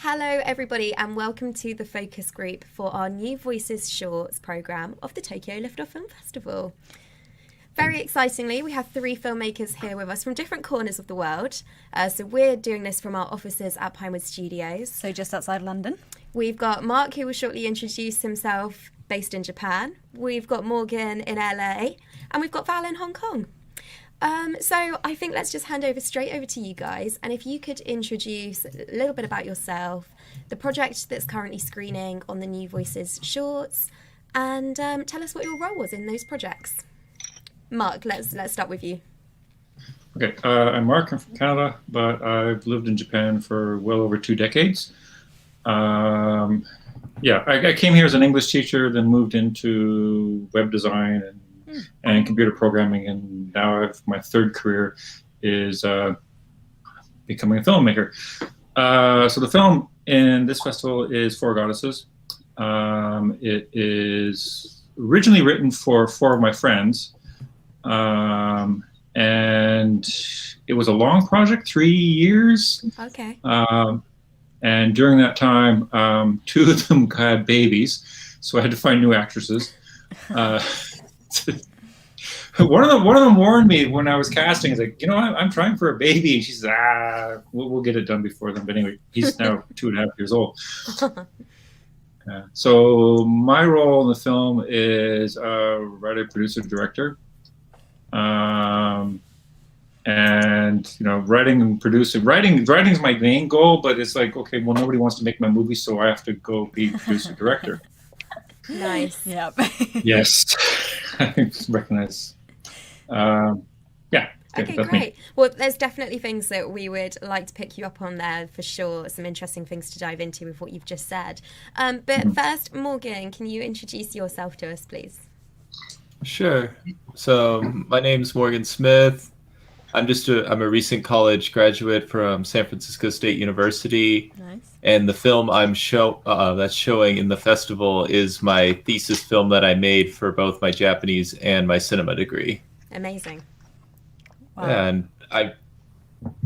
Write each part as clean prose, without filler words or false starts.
Hello everybody and welcome to the focus group for our New Voices Shorts programme of the Tokyo Liftoff Film Festival. Very excitingly, we have 3 filmmakers here with us from different corners of the world. So we're doing this from our offices at Pinewood Studios. So just outside London. We've got Mark, who will shortly introduce himself, based in Japan. We've got Morgan in LA, and we've got Val in Hong Kong. So I think let's just hand over straight over to you guys. And if you could introduce a little bit about yourself, the project that's currently screening on the New Voices Shorts, and tell us what your role was in those projects. Mark, let's start with you. Okay, I'm Mark. I'm from Canada, but I've lived in Japan for well over 2 decades. I came here as an English teacher, then moved into web design and computer programming, and now my third career is becoming a filmmaker. So the film in this festival is Four Goddesses. It is originally written for 4 of my friends, and it was a long project, 3 years. Okay. And during that time, 2 of them had babies, so I had to find new actresses. One of them warned me when I was casting. He's like, I'm trying for a baby, and she says, we'll get it done before then. But anyway, he's now 2.5 years old. So my role in the film is writer, producer, director, and writing and producing. Writing is my main goal, but it's like, okay, well, nobody wants to make my movie, so I have to go be producer, director. Nice. Yep. Yes, I recognize. Okay, great. Me. Well, there's definitely things that we would like to pick you up on there for sure. Some interesting things to dive into with what you've just said. But first, Morgan, can you introduce yourself to us, please? Sure. So my name's Morgan Smith. I'm a recent college graduate from San Francisco State University. Nice. And the film that's showing in the festival is my thesis film that I made for both my Japanese and my cinema degree. Amazing. Wow. And I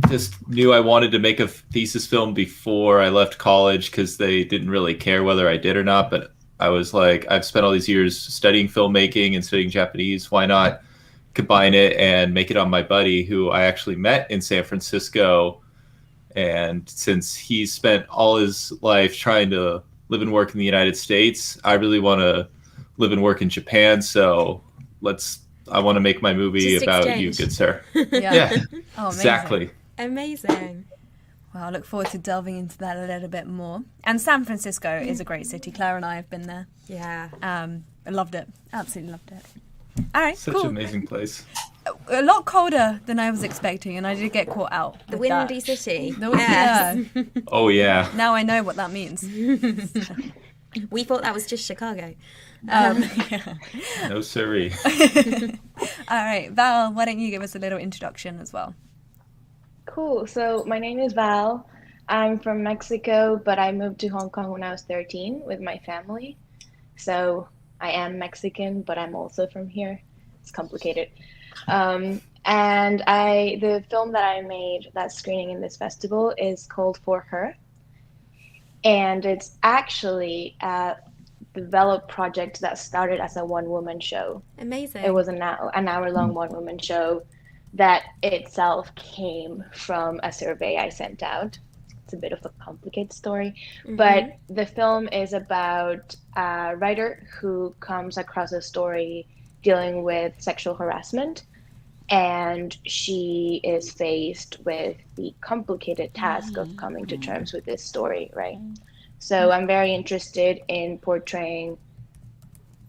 just knew I wanted to make a thesis film before I left college because they didn't really care whether I did or not. But I was like, I've spent all these years studying filmmaking and studying Japanese. Why not combine it and make it on my buddy who I actually met in San Francisco? And since he spent all his life trying to live and work in the United States, I really want to live and work in Japan. So I want to make my movie Just about exchange. you, good sir. Yeah. Oh, exactly. Amazing. Well, I look forward to delving into that a little bit more. And San Francisco is a great city. Claire and I have been there. Yeah. I loved it. Absolutely loved it. All right, Such cool. an amazing place. A lot colder than I was expecting, and I did get caught out. The with windy that. city. Yeah. Oh, yeah. Now I know what that means. We thought that was just Chicago. No siree. All right, Val, why don't you give us a little introduction as well? Cool. So my name is Val. I'm from Mexico, but I moved to Hong Kong when I was 13 with my family. So I am Mexican, but I'm also from here. It's complicated. And the film that I made that's screening in this festival is called For Her. And it's actually a developed project that started as a one-woman show. Amazing. It was an hour-long one-woman show that itself came from a survey I sent out. It's a bit of a complicated story, but the film is about a writer who comes across a story dealing with sexual harassment, and she is faced with the complicated task of coming to terms with this story, right? So I'm very interested in portraying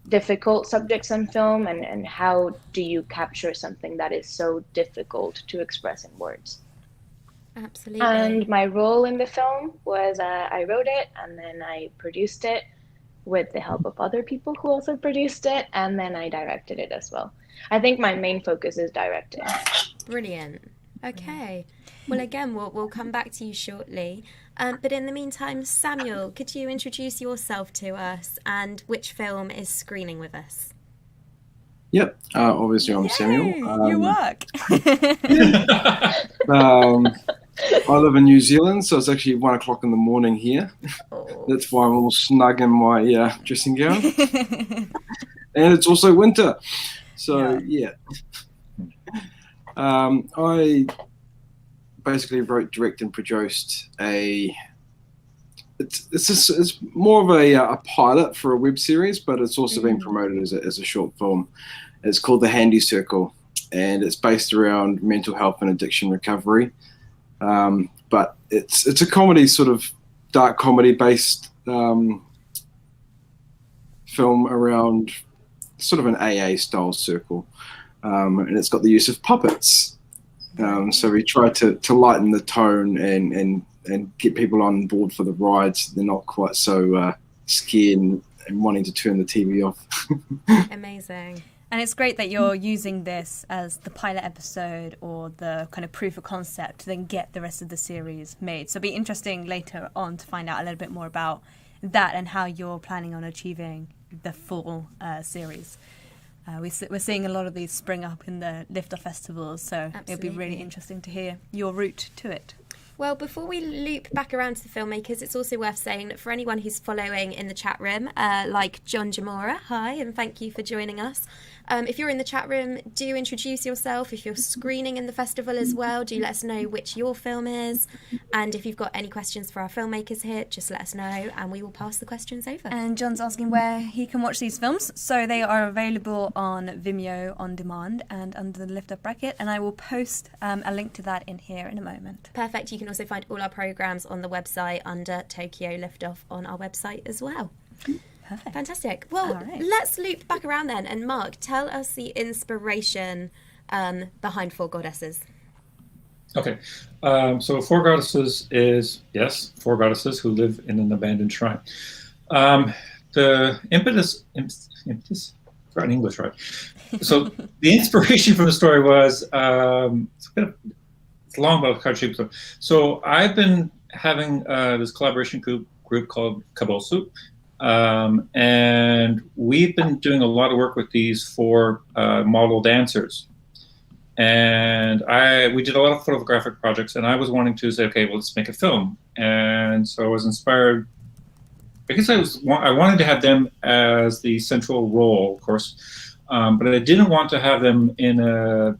difficult subjects on film, and how do you capture something that is so difficult to express in words. Absolutely. And my role in the film was I wrote it, and then I produced it with the help of other people who also produced it, and then I directed it as well. I think my main focus is directing. Brilliant. Okay. Well, again, we'll come back to you shortly. But in the meantime, Samuel, could you introduce yourself to us and which film is screening with us? Yep. Obviously, I'm Samuel. You work. I live in New Zealand, so it's actually 1 o'clock in the morning here. Oh. That's why I'm all snug in my dressing gown. And it's also winter. So, yeah. I basically wrote, directed, and produced it's more of a pilot for a web series, but it's also been promoted as a short film. It's called The Handy Circle, and it's based around mental health and addiction recovery. But it's a comedy, sort of dark comedy based film around sort of an AA style circle, and it's got the use of puppets. So we try to lighten the tone and get people on board for the ride, so they're not quite so scared and wanting to turn the TV off. Amazing. And it's great that you're using this as the pilot episode or the kind of proof of concept to then get the rest of the series made. So it'll be interesting later on to find out a little bit more about that and how you're planning on achieving the full series. We're seeing a lot of these spring up in the Liftoff festivals, so it'll be really interesting to hear your route to it. Well, before we loop back around to the filmmakers, it's also worth saying that for anyone who's following in the chat room, like John Jamora, hi, and thank you for joining us. If you're in the chat room, do introduce yourself. If you're screening in the festival as well, do let us know which your film is. And if you've got any questions for our filmmakers here, just let us know and we will pass the questions over. And John's asking where he can watch these films. So they are available on Vimeo on demand and under the Lift Up bracket. And I will post a link to that in here in a moment. Perfect. You can also find all our programmes on the website under Tokyo Liftoff on our website as well. Perfect. Fantastic. Well, let's loop back around then. And Mark, tell us the inspiration behind Four Goddesses. Okay. So Four Goddesses is, yes, four goddesses who live in an abandoned shrine. The impetus, got in English, right? So the inspiration for the story was, it's long about country. So I've been having this collaboration group called Compulsive. And we've been doing a lot of work with these four model dancers. And we did a lot of photographic projects, and I was wanting to say, okay, well, let's make a film. And so I was inspired. I guess I wanted to have them as the central role, of course, but I didn't want to have them in a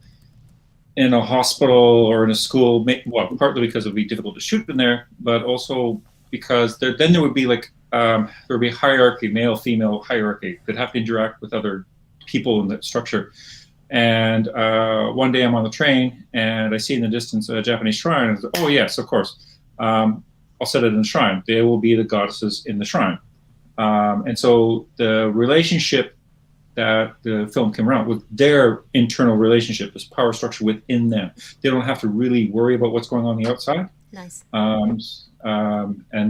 hospital or in a school. Well, partly because it would be difficult to shoot in there, but also because then there would be like there would be hierarchy, male-female hierarchy. They'd have to interact with other people in the structure. And one day I'm on the train and I see in the distance a Japanese shrine. And I say, oh yes, of course. I'll set it in the shrine. They will be the goddesses in the shrine. And so the relationship that the film came around with, their internal relationship, this power structure within them. They don't have to really worry about what's going on the outside. Nice. And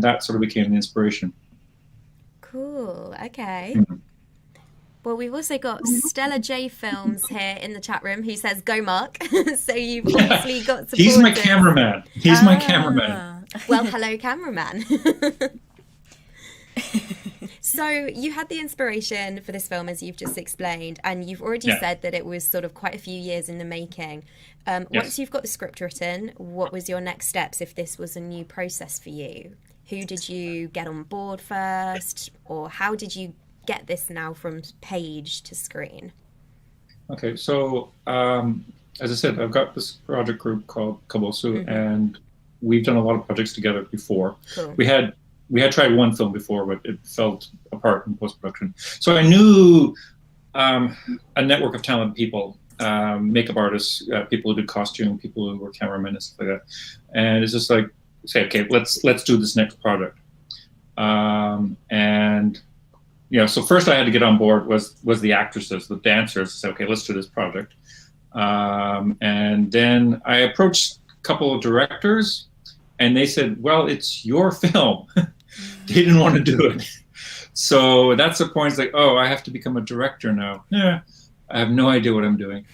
that sort of became the inspiration. Cool. Okay. Mm-hmm. Well, we've also got Stella J Films here in the chat room who says, go Mark. So you've obviously got supporters. He's my cameraman. He's my cameraman. Well, hello, cameraman. So you had the inspiration for this film, as you've just explained, and you've already said that it was sort of quite a few years in the making. Once you've got the script written, what was your next steps if this was a new process for you? Who did you get on board first, or how did you get this now from page to screen? Okay, so as I said, I've got this project group called Compulsive, and we've done a lot of projects together before. Cool. We had tried one film before, but it fell apart in post-production. So I knew a network of talented people, makeup artists, people who did costume, people who were cameramen and stuff like that. And it's just like, say, okay, let's do this next project. And so first I had to get on board was the actresses, the dancers, say, okay, let's do this project. And then I approached a couple of directors, and they said, well, it's your film. They didn't want to do it. So that's the point. It's like, oh, I have to become a director now. Yeah, I have no idea what I'm doing.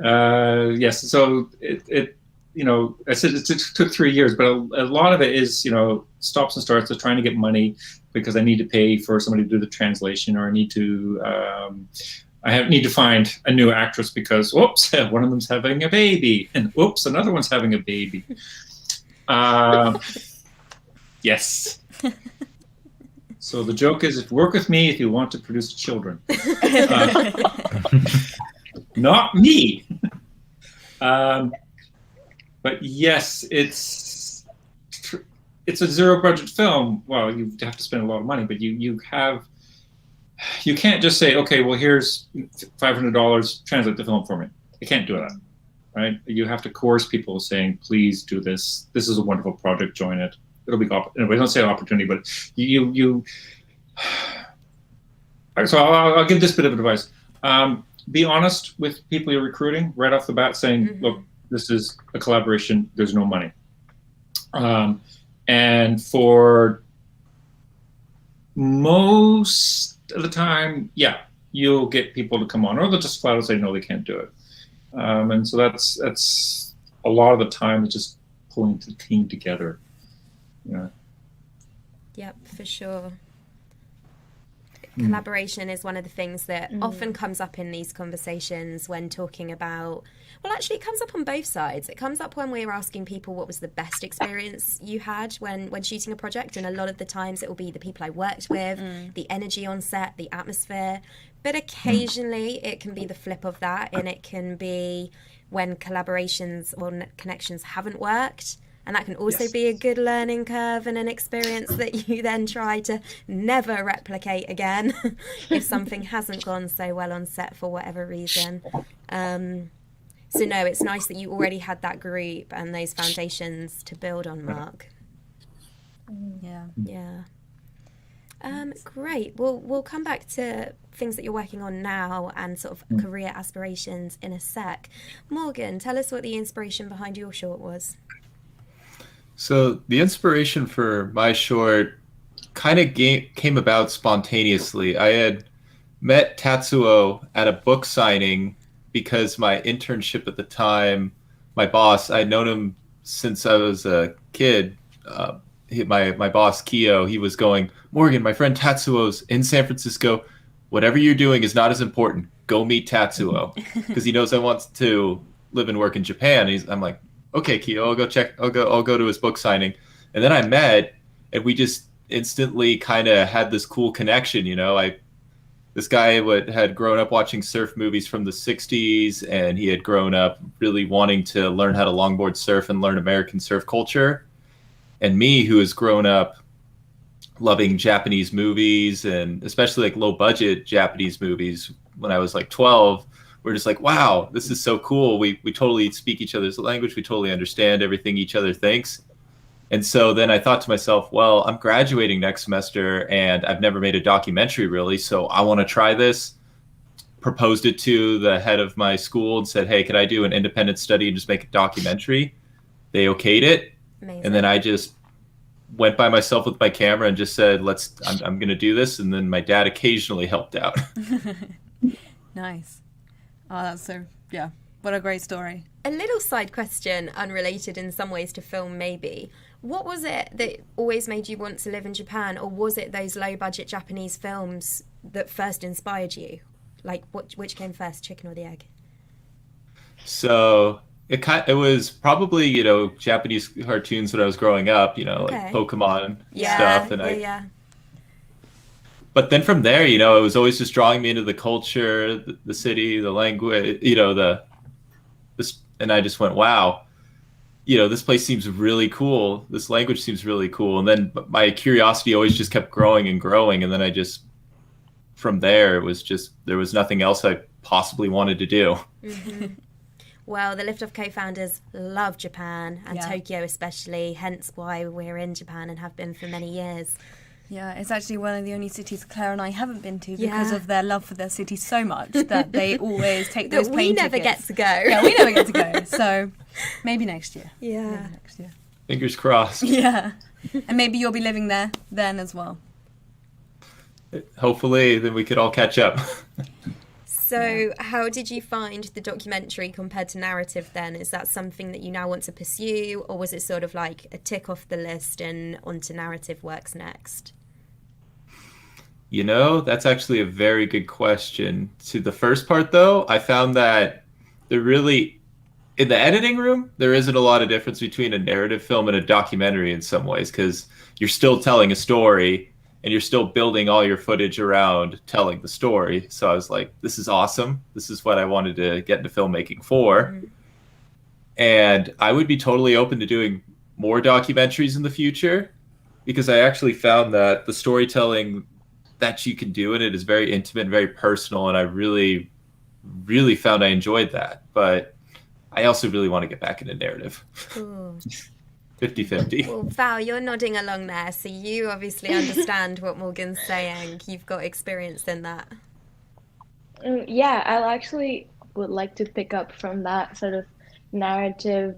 Yes, so it I said it took 3 years, but a lot of it is, stops and starts of trying to get money because I need to pay for somebody to do the translation, or I need to need to find a new actress because, whoops, one of them's having a baby, and whoops, another one's having a baby. Yes. So the joke is, work with me if you want to produce children. Not me. But yes, it's a zero budget film. Well, you have to spend a lot of money, but you can't just say, okay, well, here's $500, translate the film for me. You can't do that, right? You have to coerce people saying, please do this. This is a wonderful project. Join it. It'll be, anyway, don't say an opportunity, but so I'll give this bit of advice. Be honest with people you're recruiting right off the bat, saying, look, this is a collaboration. There's no money. And for most of the time, yeah, you'll get people to come on, or they'll just flat out say, no, they can't do it. And so that's a lot of the time, just pulling the team together. Yeah. Yep, for sure. Collaboration is one of the things that often comes up in these conversations when talking about, well, actually it comes up on both sides. It comes up when we're asking people what was the best experience you had when shooting a project, and a lot of the times it will be the people I worked with, the energy on set, the atmosphere, but occasionally it can be the flip of that, and it can be when collaborations or connections haven't worked. And that can also be a good learning curve and an experience that you then try to never replicate again if something hasn't gone so well on set for whatever reason. So no, it's nice that you already had that group and those foundations to build on, Mark. Yeah. Great. We'll come back to things that you're working on now and sort of career aspirations in a sec. Morgan, tell us what the inspiration behind your short was. So the inspiration for my short kind of came about spontaneously. I had met Tatsuo at a book signing because my internship at the time, my boss, I'd known him since I was a kid. My boss, Kyo, he was going, Morgan, my friend Tatsuo's in San Francisco. Whatever you're doing is not as important. Go meet Tatsuo. Because he knows I want to live and work in Japan. I'm like, okay, Kyo, I'll go check. I'll go to his book signing. And then I met, and we just instantly kind of had this cool connection. You know, this guy had grown up watching surf movies from the 60s, and he had grown up really wanting to learn how to longboard surf and learn American surf culture. And me, who has grown up loving Japanese movies, and especially like low budget Japanese movies when I was like 12, we're just like, wow, this is so cool. We totally speak each other's language. We totally understand everything each other thinks. And so then I thought to myself, well, I'm graduating next semester and I've never made a documentary really. So I want to try this. Proposed it to the head of my school and said, hey, could I do an independent study and just make a documentary? They okayed it. Amazing. And then I just went by myself with my camera and just said, I'm going to do this. And then my dad occasionally helped out. Nice. Oh, that's so, yeah, what a great story. A little side question, unrelated in some ways to film maybe. What was it that always made you want to live in Japan, or was it those low-budget Japanese films that first inspired you? Like, which came first, chicken or the egg? So it was probably, Japanese cartoons when I was growing up, like Pokemon stuff. And But then from there, it was always just drawing me into the culture, the city, the language, and I just went, wow, this place seems really cool. This language seems really cool. And then my curiosity always just kept growing and growing. And then from there, there was nothing else I possibly wanted to do. Mm-hmm. Well, the Liftoff co-founders love Japan and Tokyo especially, hence why we're in Japan and have been for many years. Yeah, it's actually one of the only cities Claire and I haven't been to because of their love for their city so much that they always take those plane tickets. We never get to go. Yeah, we never get to go. So maybe next year. Yeah. Maybe next year. Fingers crossed. Yeah. And maybe you'll be living there then as well. Hopefully, then we could all catch up. So how did you find the documentary compared to narrative then? Is that something that you now want to pursue, or was it sort of like a tick off the list and onto narrative works next? You know, that's actually a very good question. To the first part, though, I found that there really, in the editing room, there isn't a lot of difference between a narrative film and a documentary in some ways, because you're still telling a story and you're still building all your footage around telling the story. So I was like, this is awesome. This is what I wanted to get into filmmaking for. Mm-hmm. And I would be totally open to doing more documentaries in the future, because I actually found that the storytelling that you can do in it is very intimate, very personal, and I really, really found I enjoyed that. But I also really want to get back into narrative. 50-50. Well, Val, you're nodding along there, so you obviously understand what Morgan's saying. You've got experience in that. Yeah, I actually would like to pick up from that sort of narrative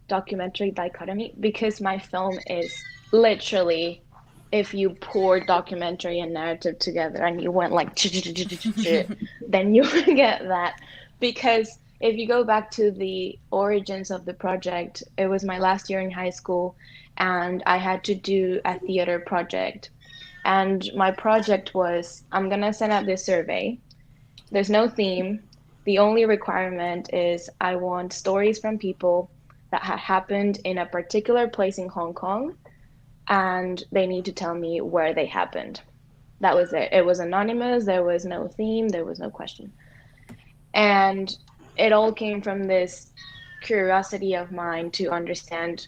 documentary dichotomy, because my film is literally, if you pour documentary and narrative together and you went like then you get that. Because if you go back to the origins of the project, it was my last year in high school and I had to do a theater project. And my project was, I'm gonna send out this survey. There's no theme. The only requirement is I want stories from people that had happened in a particular place in Hong Kong, and they need to tell me where they happened. That was it. It was anonymous. There was no theme. There was no question. And it all came from this curiosity of mine to understand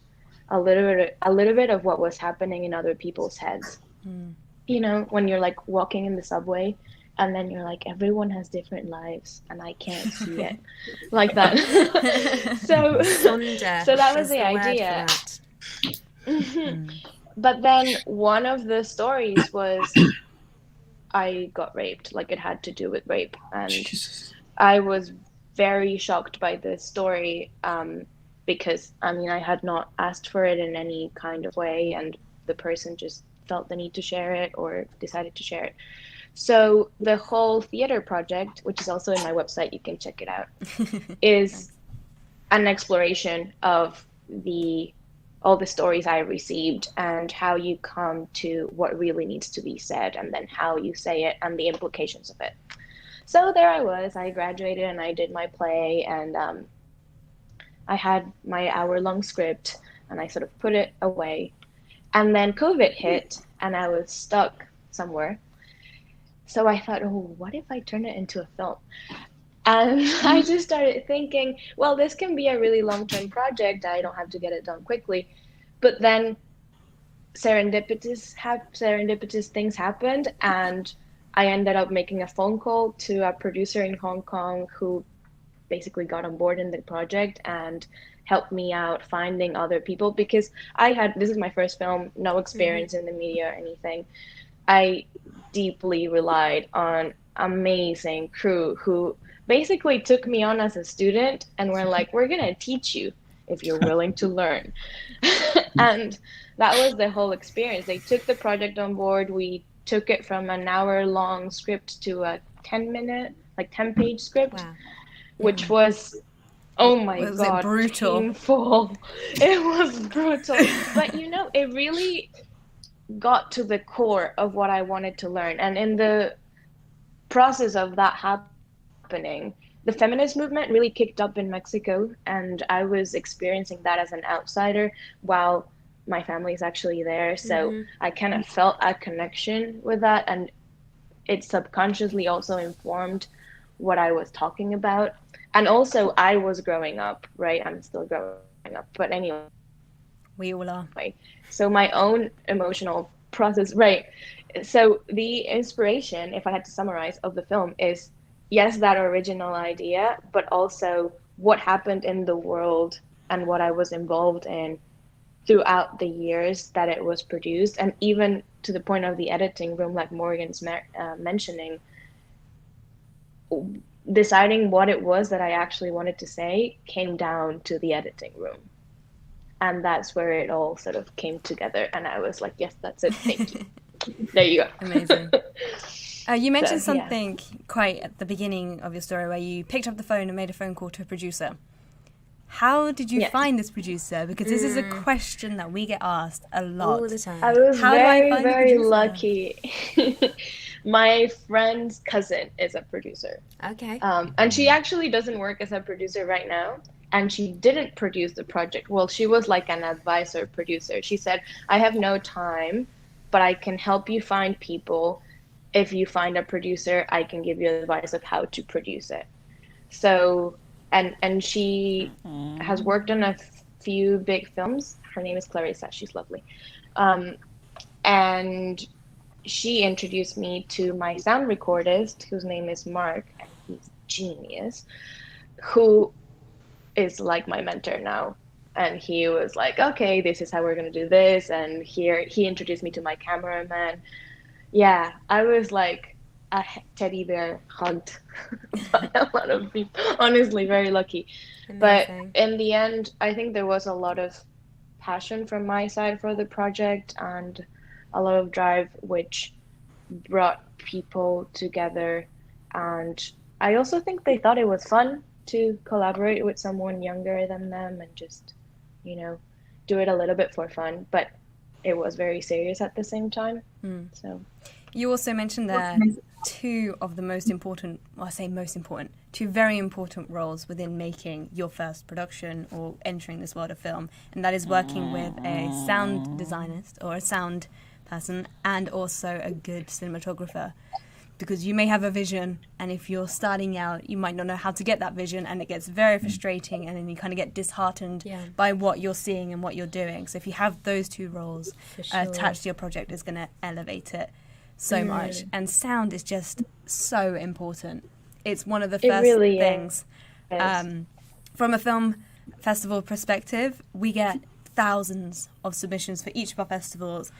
a little bit of what was happening in other people's heads. You know, when you're like walking in the subway and then you're like, everyone has different lives and I can't see it like that. so that was the idea. But then one of the stories was I got raped, like it had to do with rape. And Jesus. I was very shocked by this story because, I mean, I had not asked for it in any kind of way, and the person just felt the need to share it or decided to share it. So the whole theater project, which is also in my website, you can check it out, is an exploration of all the stories I received and how you come to what really needs to be said and then how you say it and the implications of it. So there I was, I graduated and I did my play, and I had my hour-long script and I sort of put it away. And then COVID hit and I was stuck somewhere. So I thought, oh, what if I turn it into a film? And I just started thinking, well, this can be a really long-term project. I don't have to get it done quickly. But then serendipitous things happened, and I ended up making a phone call to a producer in Hong Kong who basically got on board in the project and helped me out finding other people, because this is my first film, no experience in the media or anything. I deeply relied on amazing crew who basically took me on as a student and were like, we're going to teach you if you're willing to learn. And that was the whole experience. They took the project on board. We took it from an hour-long script to a 10-page script, which was, oh my God, brutal. Painful. It was brutal. But, you know, it really got to the core of what I wanted to learn. And in the process of that happening, the feminist movement really kicked up in Mexico, and I was experiencing that as an outsider while my family is actually there. So I kind of felt a connection with that, and it subconsciously also informed what I was talking about. And also I was growing up, right? I'm still growing up, but anyway. We all are. So my own emotional process, right? So the inspiration, if I had to summarize, of the film is, yes, that original idea, but also what happened in the world and what I was involved in throughout the years that it was produced. And even to the point of the editing room, like Morgan's mentioning, deciding what it was that I actually wanted to say came down to the editing room. And that's where it all sort of came together. And I was like, yes, that's it. Thank you. There you go. Amazing. You mentioned something quite at the beginning of your story where you picked up the phone and made a phone call to a producer. How did you Yes. find this producer? Because this is a question that we get asked a lot. All the time. I was How do I very, find a very producer? lucky. My friend's cousin is a producer. Okay. And she actually doesn't work as a producer right now. And she didn't produce the project. Well, she was like an advisor producer. She said, I have no time, but I can help you find people. If you find a producer, I can give you advice of how to produce it. So, and she has worked on a few big films. Her name is Clarissa. She's lovely. And she introduced me to my sound recordist, whose name is Mark, and he's genius, who is like my mentor now. And he was like, okay, this is how we're going to do this. And here he introduced me to my cameraman. Yeah, I was like a teddy bear hugged by a lot of people. Honestly, very lucky. But Amazing. in the end, I think there was a lot of passion from my side for the project and a lot of drive, which brought people together. And I also think they thought it was fun to collaborate with someone younger than them and just, do it a little bit for fun. But it was very serious at the same time. So You also mentioned there two of the most important, well, I say most important, two very important roles within making your first production or entering this world of film, and that is working with a sound designist or a sound person and also a good cinematographer. Because you may have a vision, and if you're starting out, you might not know how to get that vision, and it gets very frustrating, and then you kind of get disheartened by what you're seeing and what you're doing. So if you have those two roles attached to your project, it's going to elevate it so much. And sound is just so important. It's one of the first really things. is. From a film festival perspective, we get thousands of submissions for each of our festivals,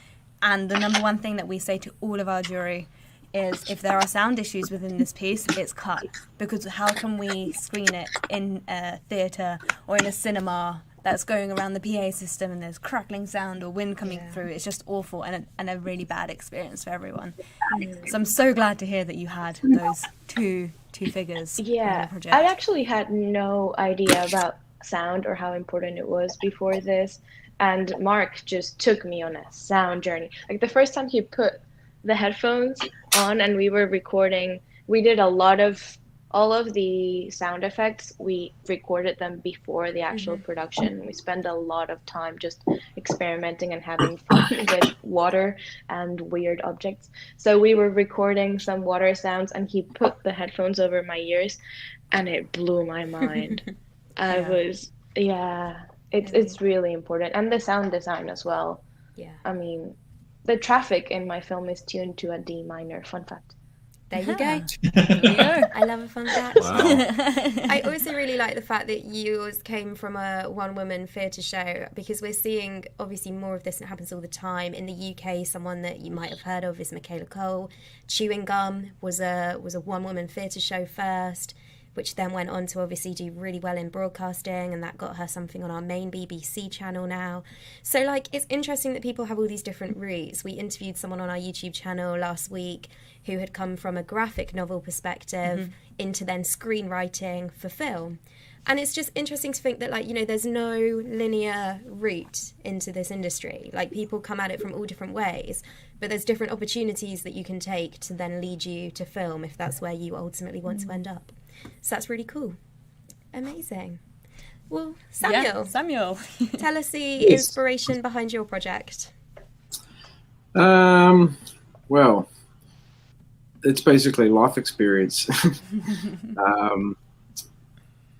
and the number one thing that we say to all of our jury is if there are sound issues within this piece, it's cut. Because how can we screen it in a theatre or in a cinema that's going around the PA system and there's crackling sound or wind coming through? It's just awful and a really bad experience for everyone. So I'm so glad to hear that you had those two figures in the project. I actually had no idea about sound or how important it was before this. And Mark just took me on a sound journey. Like the first time he put the headphones on and we were recording, we did all of the sound effects, we recorded them before the actual production. We spent a lot of time just experimenting and having fun with water and weird objects. So we were recording some water sounds and he put the headphones over my ears and it blew my mind. It's really important. And the sound design as well. Yeah. I mean, the traffic in my film is tuned to a D minor. Fun fact. There you go. I love a fun fact. Wow. I also really like the fact that yours came from a one-woman theatre show, because we're seeing obviously more of this, and it happens all the time. In the UK, someone that you might have heard of is Michaela Cole. Chewing Gum was a one-woman theatre show first, which then went on to obviously do really well in broadcasting, and that got her something on our main BBC channel now. So, it's interesting that people have all these different routes. We interviewed someone on our YouTube channel last week who had come from a graphic novel perspective into then screenwriting for film. And it's just interesting to think that, there's no linear route into this industry. People come at it from all different ways, but there's different opportunities that you can take to then lead you to film if that's where you ultimately want to end up. So that's really cool. Amazing. Well, Samuel, tell us the inspiration behind your project. Well, it's basically life experience.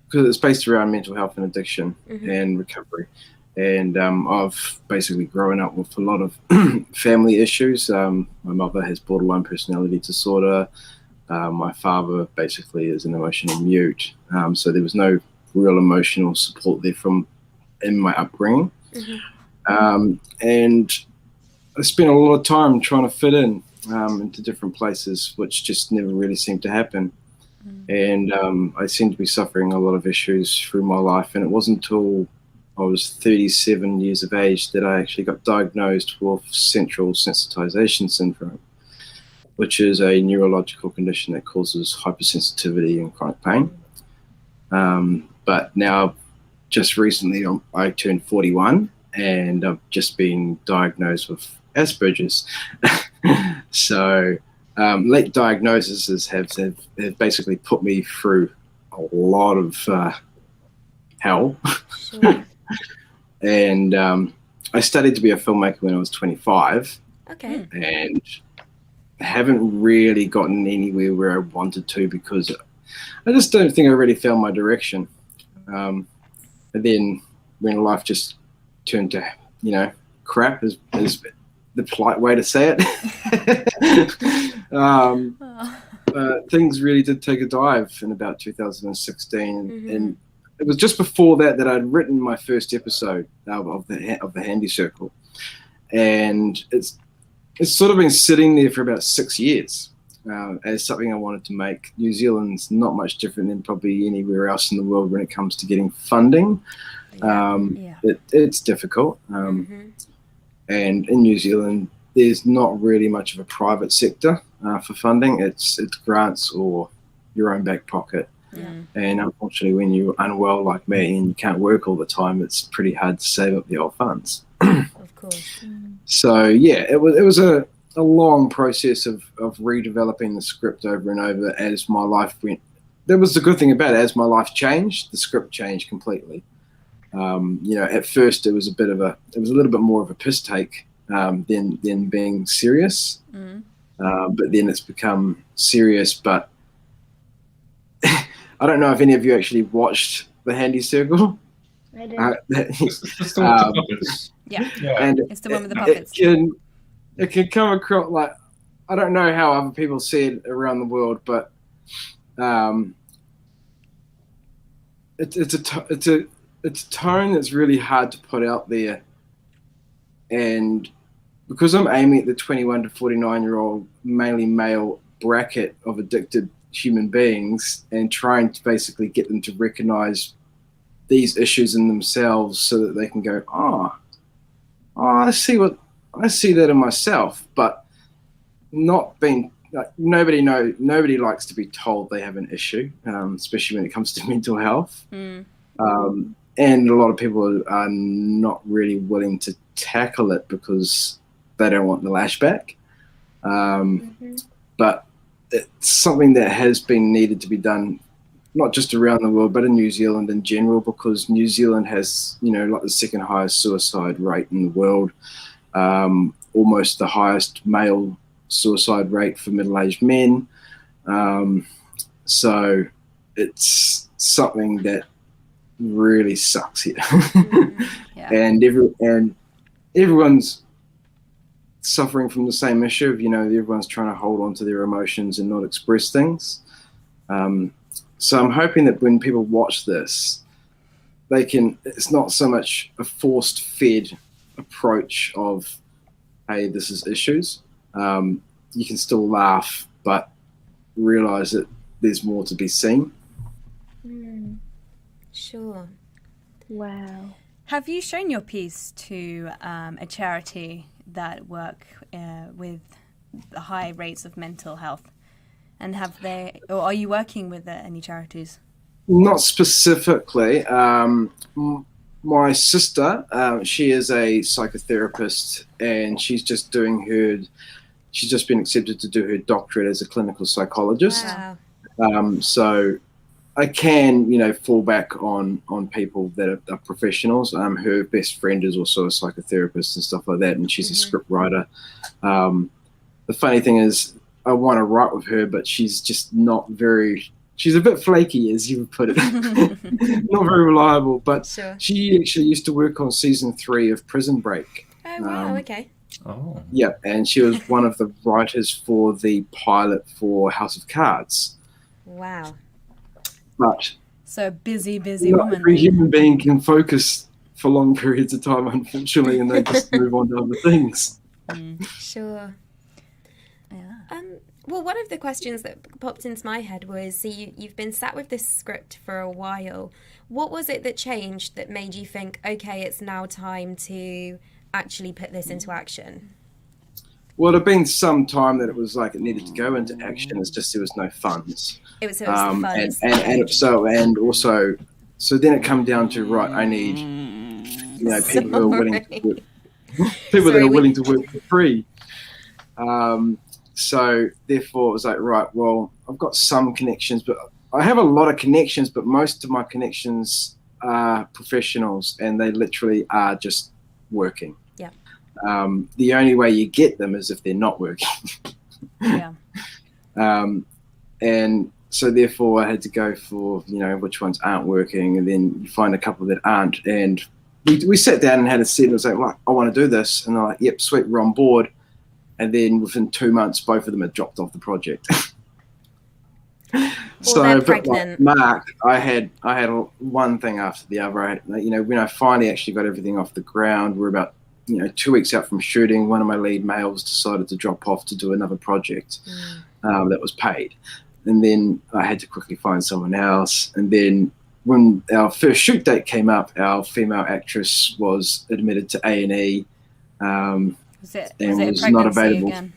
Because it's based around mental health and addiction and recovery. And I've basically grown up with a lot of family issues. My mother has borderline personality disorder. My father basically is an emotional mute. So there was no real emotional support there in my upbringing. And I spent a lot of time trying to fit in into different places, which just never really seemed to happen. And I seemed to be suffering a lot of issues through my life. And it wasn't until I was 37 years of age that I actually got diagnosed with central sensitization syndrome, which is a neurological condition that causes hypersensitivity and chronic pain. But now, just recently I turned 41, and I've just been diagnosed with Asperger's. So late diagnoses have basically put me through a lot of hell. Sure. And I studied to be a filmmaker when I was 25, Okay. and haven't really gotten anywhere where I wanted to because I just don't think I really found my direction. And then when life just turned to, crap is the polite way to say it. Things really did take a dive in about 2016, and it was just before that I'd written my first episode of the Handy Circle, and it's sort of been sitting there for about 6 years as something I wanted to make. New Zealand's not much different than probably anywhere else in the world when it comes to getting funding. It's difficult, and in New Zealand there's not really much of a private sector for funding. It's grants or your own back pocket. And unfortunately, when you're unwell like me and you can't work all the time, it's pretty hard to save up the old funds. Of course. So yeah, it was a long process of redeveloping the script over and over as my life went. That was the good thing about it. As my life changed, the script changed completely. At first it was a little bit more of a piss take than being serious. But then it's become serious. But I don't know if any of you actually watched The Handy Circle. I did. It's the one with the puppets. Yeah. And It's the one with the puppets. It can come across like, I don't know how other people see it around the world, but it's a tone that's really hard to put out there. And because I'm aiming at the 21 to 49-year-old, mainly male bracket of addicted human beings and trying to basically get them to recognize these issues in themselves so that they can go, I see that in myself, but not being like, nobody likes to be told they have an issue, especially when it comes to mental health. And a lot of people are not really willing to tackle it because they don't want the lashback. But it's something that has been needed to be done, not just around the world, but in New Zealand in general, because New Zealand has, like the second highest suicide rate in the world, almost the highest male suicide rate for middle-aged men. So it's something that really sucks here. And everyone's suffering from the same issue of, everyone's trying to hold on to their emotions and not express things. So I'm hoping that when people watch this, it's not so much a forced fed approach of, hey, this is issues. You can still laugh, but realize that there's more to be seen. Sure. Wow. Have you shown your piece to a charity that work with high rates of mental health? And or are you working with any charities? Not specifically. My sister, she is a psychotherapist, and she's just been accepted to do her doctorate as a clinical psychologist. Wow. So I can, fall back on people that are professionals. Her best friend is also a psychotherapist and stuff like that, and she's a script writer. The funny thing is, I want to write with her, but she's just she's a bit flaky, as you would put it. Not very reliable, but Sure. she actually used to work on season 3 of Prison Break. Oh, wow, okay. Oh. Yeah, and she was one of the writers for the pilot for House of Cards. Wow. But So busy not woman. every human being can focus for long periods of time, unfortunately, and they just move on to other things. Sure. Yeah. Well, one of the questions that popped into my head was, so you've been sat with this script for a while. What was it that changed that made you think, okay, it's now time to actually put this into action? Well, it had been some time that it was like it needed to go into action. It's just there was no funds. It was the funds. And also So then it comes down to, right, I need, people who are willing to work, that are willing to work for free. So therefore it was like, right, well, I've got some connections, but I have a lot of connections, but most of my connections are professionals and they literally are just working. Yeah. The only way you get them is if they're not working. Yeah. And so therefore I had to go for, which ones aren't working, and then you find a couple that aren't. And we sat down and had a set and was like, well, I want to do this. And they're like, yep, sweet, we're on board. And then within 2 months, both of them had dropped off the project. So they're a bit pregnant. like Mark, I had one thing after the other. I had, when I finally actually got everything off the ground, we're about 2 weeks out from shooting. One of my lead males decided to drop off to do another project that was paid, and then I had to quickly find someone else. And then when our first shoot date came up, our female actress was admitted to A&E. Was it a not available. again?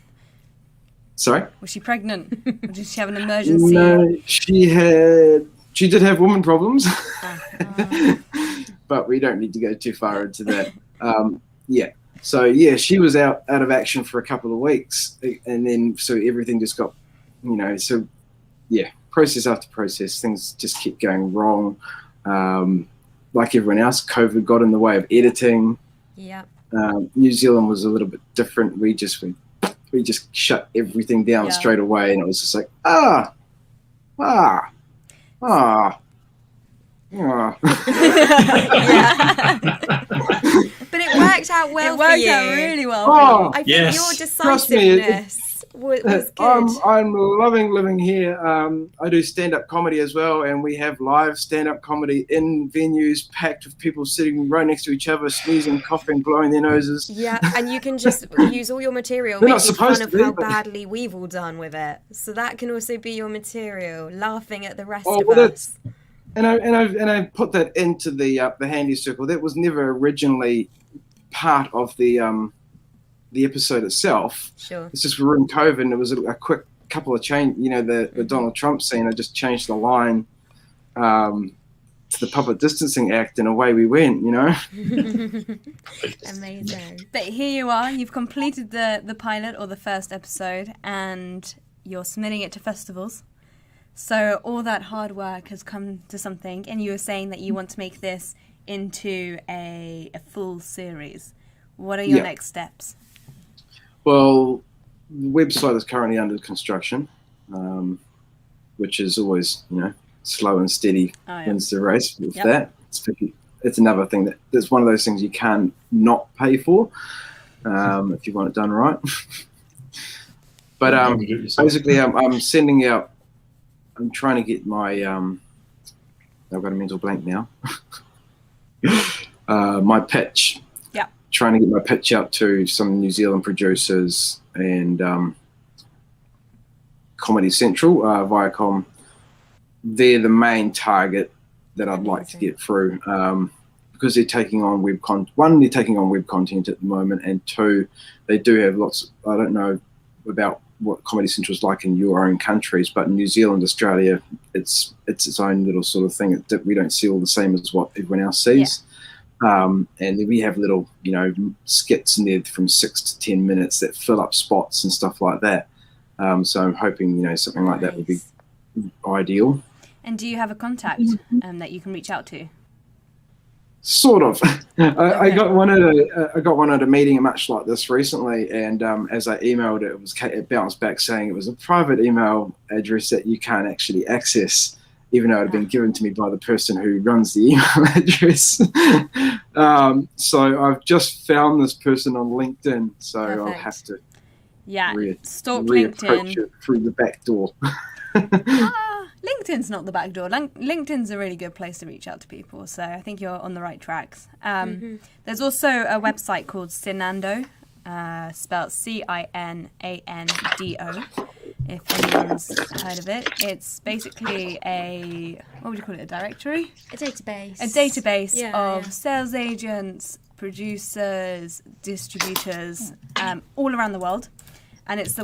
Sorry? Was she pregnant? Or did she have an emergency? No, she did have woman problems, but we don't need to go too far into that. So she was out of action for a couple of weeks, and then so everything just got, process after process, things just kept going wrong. Like everyone else, COVID got in the way of editing. Yeah. New Zealand was a little bit different. We just shut everything down straight away, and it was just like But it worked out well. It worked for you. out really well. For you. I think Yes. your Trust me, decisiveness was good. I'm loving living here. I do stand-up comedy as well, and we have live stand-up comedy in venues packed with people sitting right next to each other, sneezing, coughing, blowing their noses. Yeah, and you can just use all your material, They're not making fun supposed of to be, how but- badly we've all done with it. So that can also be your material, laughing at the rest Oh, of well, us. And I put that into the handy circle. That was never originally part of the episode itself. Sure. It's just we were in COVID, and it was a quick couple of change. The Donald Trump scene. I just changed the line to the Public Distancing Act, and away we went. Amazing. But here you are. You've completed the pilot or the first episode, and you're submitting it to festivals. So all that hard work has come to something, and you were saying that you want to make this into a full series. What are your next steps? Well, the website is currently under construction, which is always, slow and steady wins the race with that. It's another thing that's one of those things you can't not pay for if you want it done right. But basically, I'm sending out. I'm trying to get my. I've got a mental blank now. My pitch. Trying to get my pitch out to some New Zealand producers and Comedy Central, Viacom. They're the main target that I'd like to get through because they're taking on web content. One, they're taking on web content at the moment, and two, they do have lots. I don't know about what Comedy Central is like in your own countries, but in New Zealand, Australia, it's its own little sort of thing that we don't see all the same as what everyone else sees. And we have little, skits in there from 6 to 10 minutes that fill up spots and stuff like that. So I'm hoping, something like that would be ideal. And do you have a contact that you can reach out to? Sort of. I got one at a meeting much like this recently, and as I emailed it, it bounced back saying it was a private email address that you can't actually access, even though it had been given to me by the person who runs the email address. So I've just found this person on LinkedIn, so Perfect. I'll have to stalk reapproach LinkedIn. it through the back door. LinkedIn's not the back door. LinkedIn's a really good place to reach out to people, so I think you're on the right tracks. There's also a website called Cinando, spelled Cinando, if anyone's heard of it. It's basically what would you call it, a directory? A database. A database of sales agents, producers, distributors, all around the world. And it's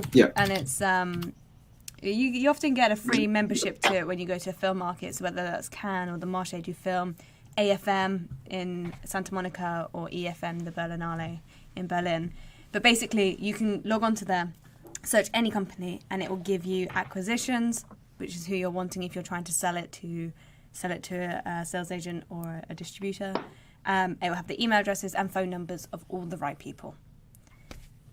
You often get a free membership to it when you go to film markets, whether that's Cannes or the Marché du Film, AFM in Santa Monica, or EFM, the Berlinale in Berlin. But basically, you can log on to there, search any company, and it will give you acquisitions, which is who you're wanting if you're trying to sell it to a sales agent or a distributor. It will have the email addresses and phone numbers of all the right people.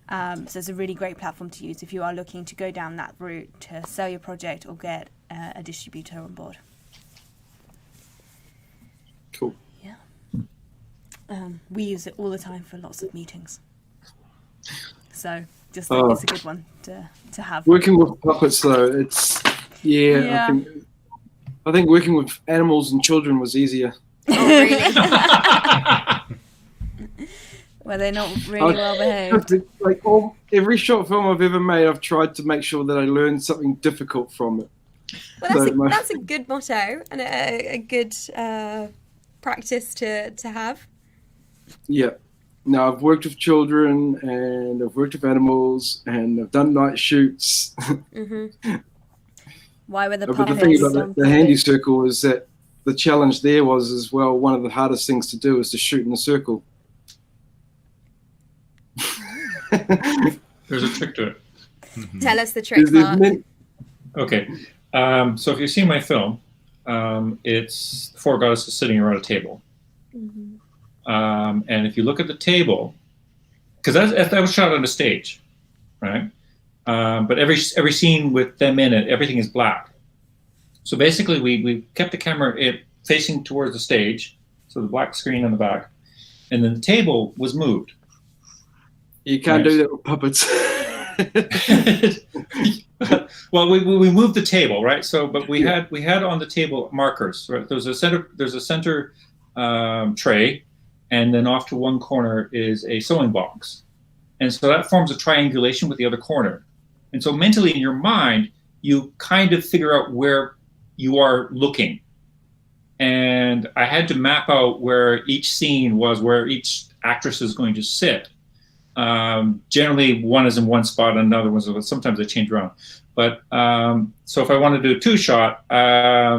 So it's a really great platform to use if you are looking to go down that route to sell your project or get a distributor on board. Cool. Yeah. We use it all the time for lots of meetings. So just think it's a good one to have. Working with puppets, though, it's Yeah. I think working with animals and children was easier. Oh, really? Where they're not really well behaved. Like every short film I've ever made, I've tried to make sure that I learned something difficult from it. Well, that's a good motto and a good practice to have. Yeah. Now, I've worked with children and I've worked with animals and I've done night shoots. Mm-hmm. Why were the But puppets? the thing about the handy circle is that the challenge there was as well, one of the hardest things to do is to shoot in a circle. There's a trick to it. Tell us the trick, Mark. Okay. So if you've seen my film, it's four goddesses sitting around a table. Mm-hmm. And if you look at the table, because that was shot on a stage, right? But every scene with them in it, everything is black. So basically, we kept the camera facing towards the stage, so the black screen on the back, and then the table was moved. You can't do that with puppets. Well, we moved the table, right? So, but we had on the table markers. Right? There's a center tray, and then off to one corner is a sewing box, and so that forms a triangulation with the other corner. And so mentally in your mind, you kind of figure out where you are looking. And I had to map out where each scene was, where each actress is going to sit. Generally, one is in one spot, and another one's. Sometimes they change around. But so if I want to do a two-shot, I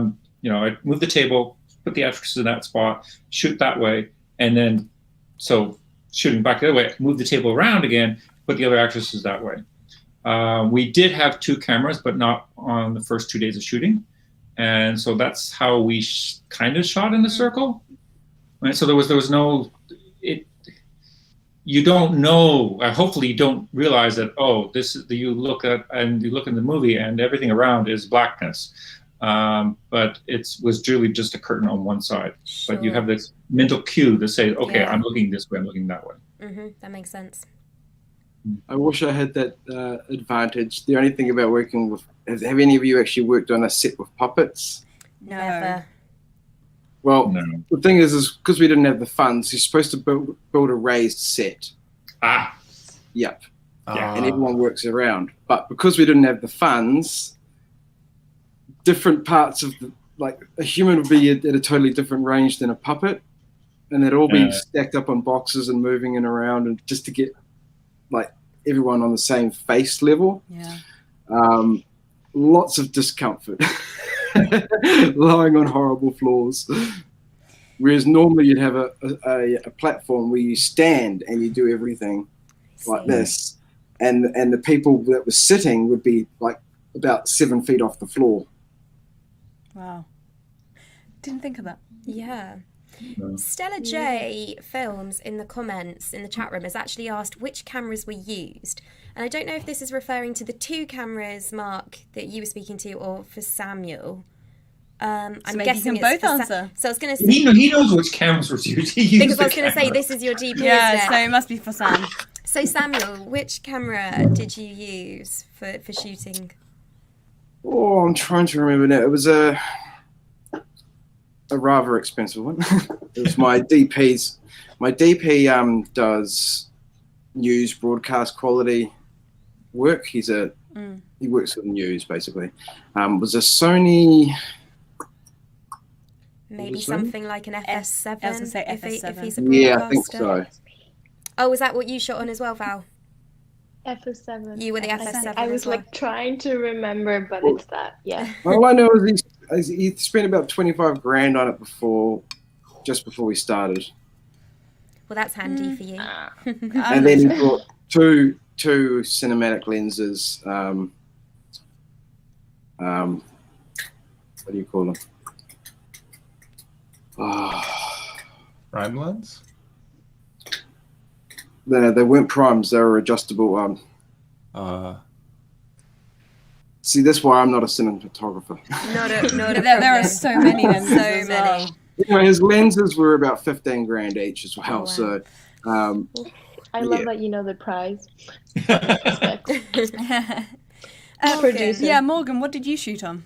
move the table, put the actresses in that spot, shoot that way, and then so shooting back the other way, move the table around again, put the other actresses that way. We did have two cameras, but not on the first 2 days of shooting, and so that's how we kind of shot in the circle. Right? So there was no. You don't know. Hopefully, you don't realize that. Oh, this is you look in the movie, and everything around is blackness. But it was really just a curtain on one side. Sure. But you have this mental cue that says, "Okay, Yeah. I'm looking this way. I'm looking that way." Mm-hmm. That makes sense. I wish I had that advantage. The only thing about working with... Have any of you actually worked on a set with puppets? Never. Well, No. the thing is because we didn't have the funds, you're supposed to build a raised set. Ah, Yep. Yeah. And everyone works around. But because we didn't have the funds, different parts of a human would be at a totally different range than a puppet. And they'd all be stacked up on boxes and moving and around, and just to get everyone on the same face level. Yeah. Lots of discomfort. Lying on horrible floors. Whereas normally you'd have a platform where you stand and you do everything like this. And the people that were sitting would be about 7 feet off the floor. Wow. Didn't think of that. Yeah. Stella J Films in the comments in the chat room has actually asked which cameras were used. And I don't know if this is referring to the two cameras, Mark, that you were speaking to, or for Samuel. I'm maybe guessing you can it's both for answer. So I was going to say... he knows which cameras were used. He used Because I was the going to say, camera. this is your DP, Yeah, isn't so it? it must be for Sam. So Samuel, which camera did you use for shooting? Oh, I'm trying to remember now. It was a rather expensive one. It was my DP's. My DP does news broadcast quality work. He works with news basically. Was a Sony. Maybe Was it Sony? something like an FS7. I was gonna say if FS7. he's a Yeah, I think broadcaster. so. Oh, was that what you shot on as well, Val? FS7. You were the FS7 I was as well. like trying to remember, but it's that. Yeah. All I know is he spent about 25 grand on it just before we started. Well, that's handy for you. And then he brought two cinematic lenses. What do you call them? Prime lens? They weren't primes. They were adjustable. See, that's why I'm not a cinematographer. There are so many lenses. So many. Anyway, his lenses were about 15 grand each as well. Oh, wow. So, I love that you know the prize. Producer. Yeah, Morgan, what did you shoot on?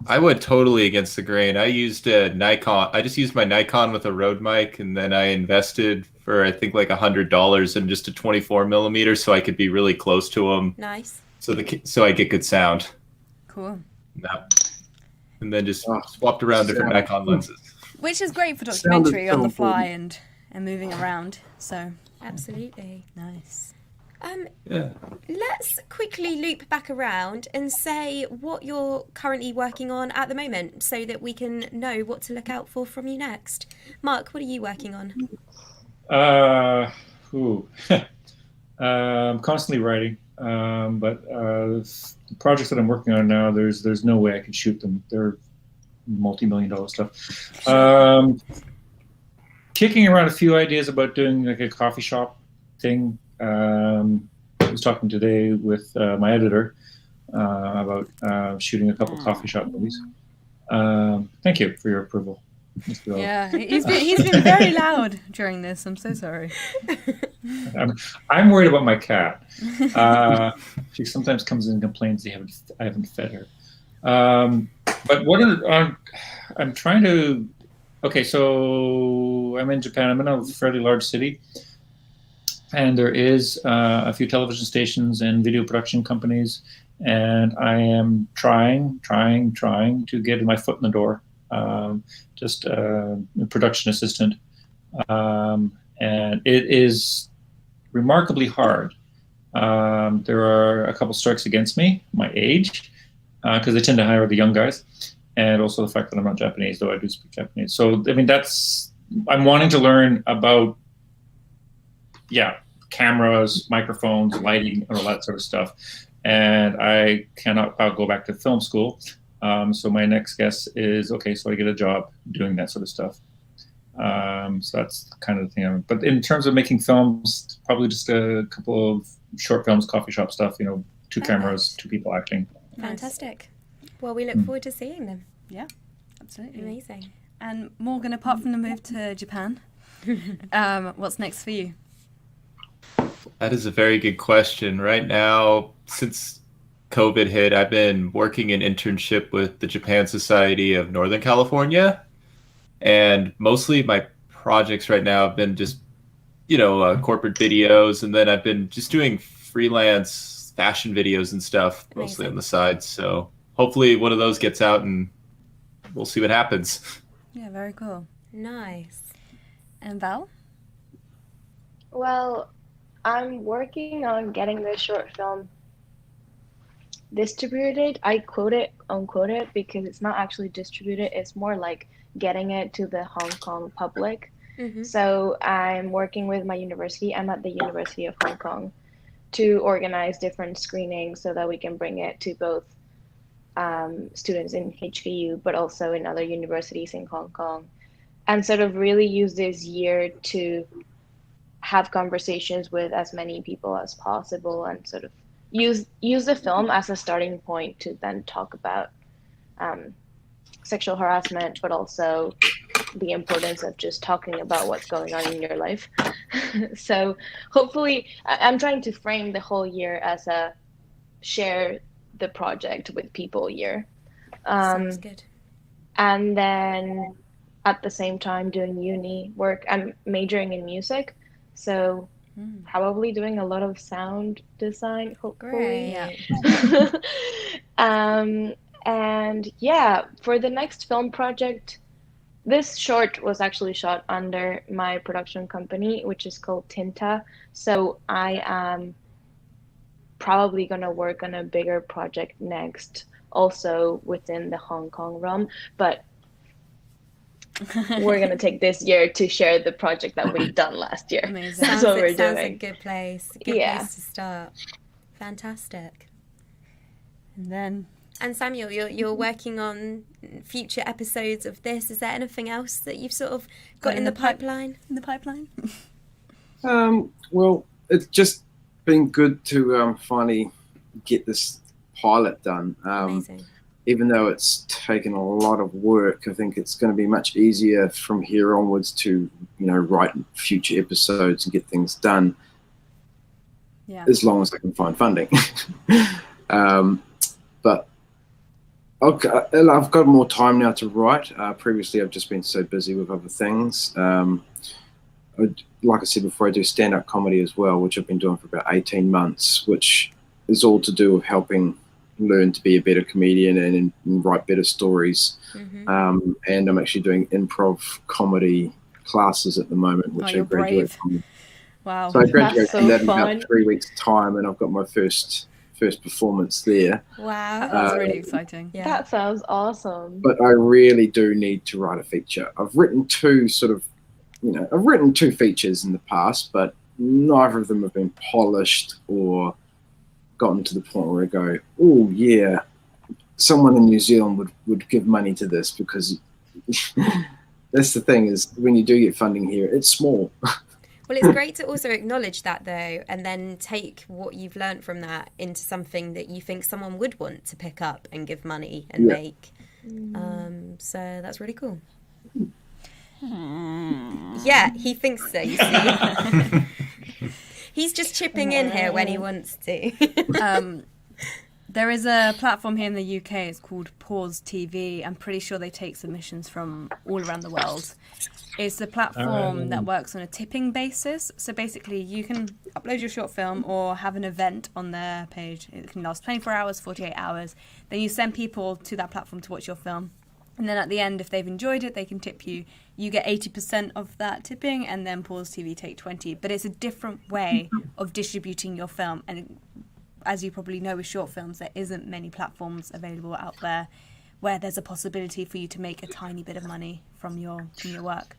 I went totally against the grain. I used a Nikon. I just used my Nikon with a Rode mic, and then I invested for I think like $100 in just a 24 millimeter, so I could be really close to them. Nice. So I get good sound. Cool. And then just swapped around different Nikon lenses. Which is great for documentary on the fly and moving around. So Absolutely. nice. Yeah. Let's quickly loop back around and say what you're currently working on at the moment so that we can know what to look out for from you next. Mark, what are you working on? I'm constantly writing, but the projects that I'm working on now, there's no way I could shoot them. They're multi-million-dollar stuff. Kicking around a few ideas about doing like a coffee shop thing. I was talking today with my editor about shooting a couple coffee shop movies. Thank you for your approval. Yeah, he's been very loud during this. I'm so sorry. I'm worried about my cat. She sometimes comes in and complains I haven't fed her. But I'm trying to. Okay, so I'm in Japan. I'm in a fairly large city, and there is a few television stations and video production companies, and I am trying to get my foot in the door. Just a production assistant, and it is remarkably hard. There are a couple strikes against me, my age, because they tend to hire the young guys, and also the fact that I'm not Japanese, though I do speak Japanese. So, I mean, I'm wanting to learn about, cameras, microphones, lighting, and all that sort of stuff. And I cannot go back to film school. So my next guess is, okay, so I get a job doing that sort of stuff. So that's kind of the thing. But in terms of making films, probably just a couple of short films, coffee shop stuff, 2 cameras, 2 people acting. Fantastic. Well, we look forward to seeing them. Yeah, absolutely. Amazing. And Morgan, apart from the move to Japan, what's next for you? That is a very good question. Right now, since COVID hit, I've been working in internship with the Japan Society of Northern California. And mostly my projects right now have been just, corporate videos. And then I've been just doing freelance fashion videos and stuff, mostly on the side. So hopefully one of those gets out and we'll see what happens. Yeah, very cool. Nice. And Val? Well, I'm working on getting this short film distributed. I quote it, unquote it, because it's not actually distributed. It's more like getting it to the Hong Kong public. Mm-hmm. So I'm working with my university. I'm at the University of Hong Kong to organize different screenings so that we can bring it to both students in HKU, but also in other universities in Hong Kong, and sort of really use this year to have conversations with as many people as possible and sort of use the film as a starting point to then talk about sexual harassment, but also the importance of just talking about what's going on in your life. So hopefully, I'm trying to frame the whole year as a share the project with people year. Sounds good. And then at the same time doing uni work. I'm majoring in music, so probably doing a lot of sound design, hopefully. Great. And yeah, for the next film project, this short was actually shot under my production company, which is called Tinta. So I am probably going to work on a bigger project next, also within the Hong Kong realm. But we're going to take this year to share the project that we've done last year. Amazing. That's what we're Sounds doing. a good place. Good place to start. Fantastic. And then... And Samuel, you're working on future episodes of this. Is there anything else that you've sort of got in the pipeline? In the pipeline? Well, it's just been good to finally get this pilot done. Amazing. Even though it's taken a lot of work, I think it's going to be much easier from here onwards to, write future episodes and get things done. Yeah. As long as I can find funding. But I've got more time now to write. Previously, I've just been so busy with other things. Like I said before, I do stand-up comedy as well, which I've been doing for about 18 months, which is all to do with helping learn to be a better comedian and write better stories. Mm-hmm. And I'm actually doing improv comedy classes at the moment, which I graduate from. Wow. So I graduate from that in about 3 weeks' time, and I've got my first performance there. Wow. That's really exciting. Yeah. That sounds awesome. But I really do need to write a feature. I've written two features in the past, but neither of them have been polished or gotten to the point where I go, oh yeah, someone in New Zealand would give money to this, because that's the thing, is when you do get funding here, it's small. Well, it's great to also acknowledge that, though, and then take what you've learned from that into something that you think someone would want to pick up and give money and make. So that's really cool. Yeah, he thinks so, you see. He's just chipping in here when he wants to. There is a platform here in the UK, it's called Pause TV. I'm pretty sure they take submissions from all around the world. It's a platform that works on a tipping basis. So basically you can upload your short film or have an event on their page. It can last 24 hours, 48 hours. Then you send people to that platform to watch your film. And then at the end, if they've enjoyed it, they can tip you. You get 80% of that tipping, and then Pause TV take 20. But it's a different way of distributing your film. And as you probably know with short films, there isn't many platforms available out there where there's a possibility for you to make a tiny bit of money from your work.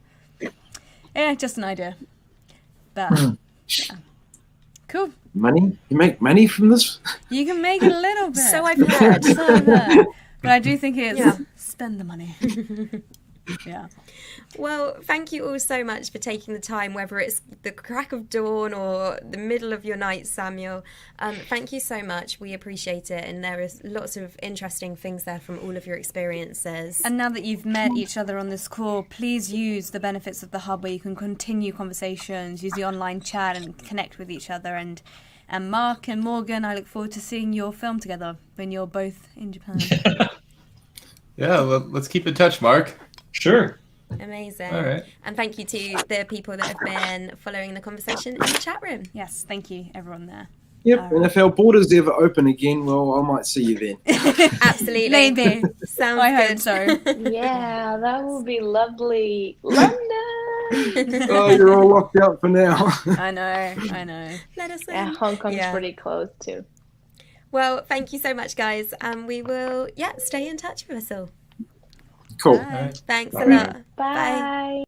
Yeah, just an idea. But yeah. Cool. Money? You make money from this? You can make a little bit. So I've heard. But I do think it's spend the money. Yeah. Well, thank you all so much for taking the time, whether it's the crack of dawn or the middle of your night, Samuel. Thank you so much. We appreciate it. And there is lots of interesting things there from all of your experiences. And now that you've met each other on this call, please use the benefits of the hub where you can continue conversations, use the online chat and connect with each other. And Mark and Morgan, I look forward to seeing your film together when you're both in Japan. Yeah, let's keep in touch, Mark. Sure. Amazing. All right. And thank you to the people that have been following the conversation in the chat room. Yes, thank you, everyone there. Yep, and if our borders ever open again, well, I might see you then. Absolutely. Maybe. Sounds I good. hope so. Yeah, that would be lovely. London! Oh, you're all locked out for now. I know. Let us know. Yeah, Hong Kong's pretty close too. Well, thank you so much, guys. And we will, stay in touch with us all. Cool. Bye. Thanks a lot. Bye.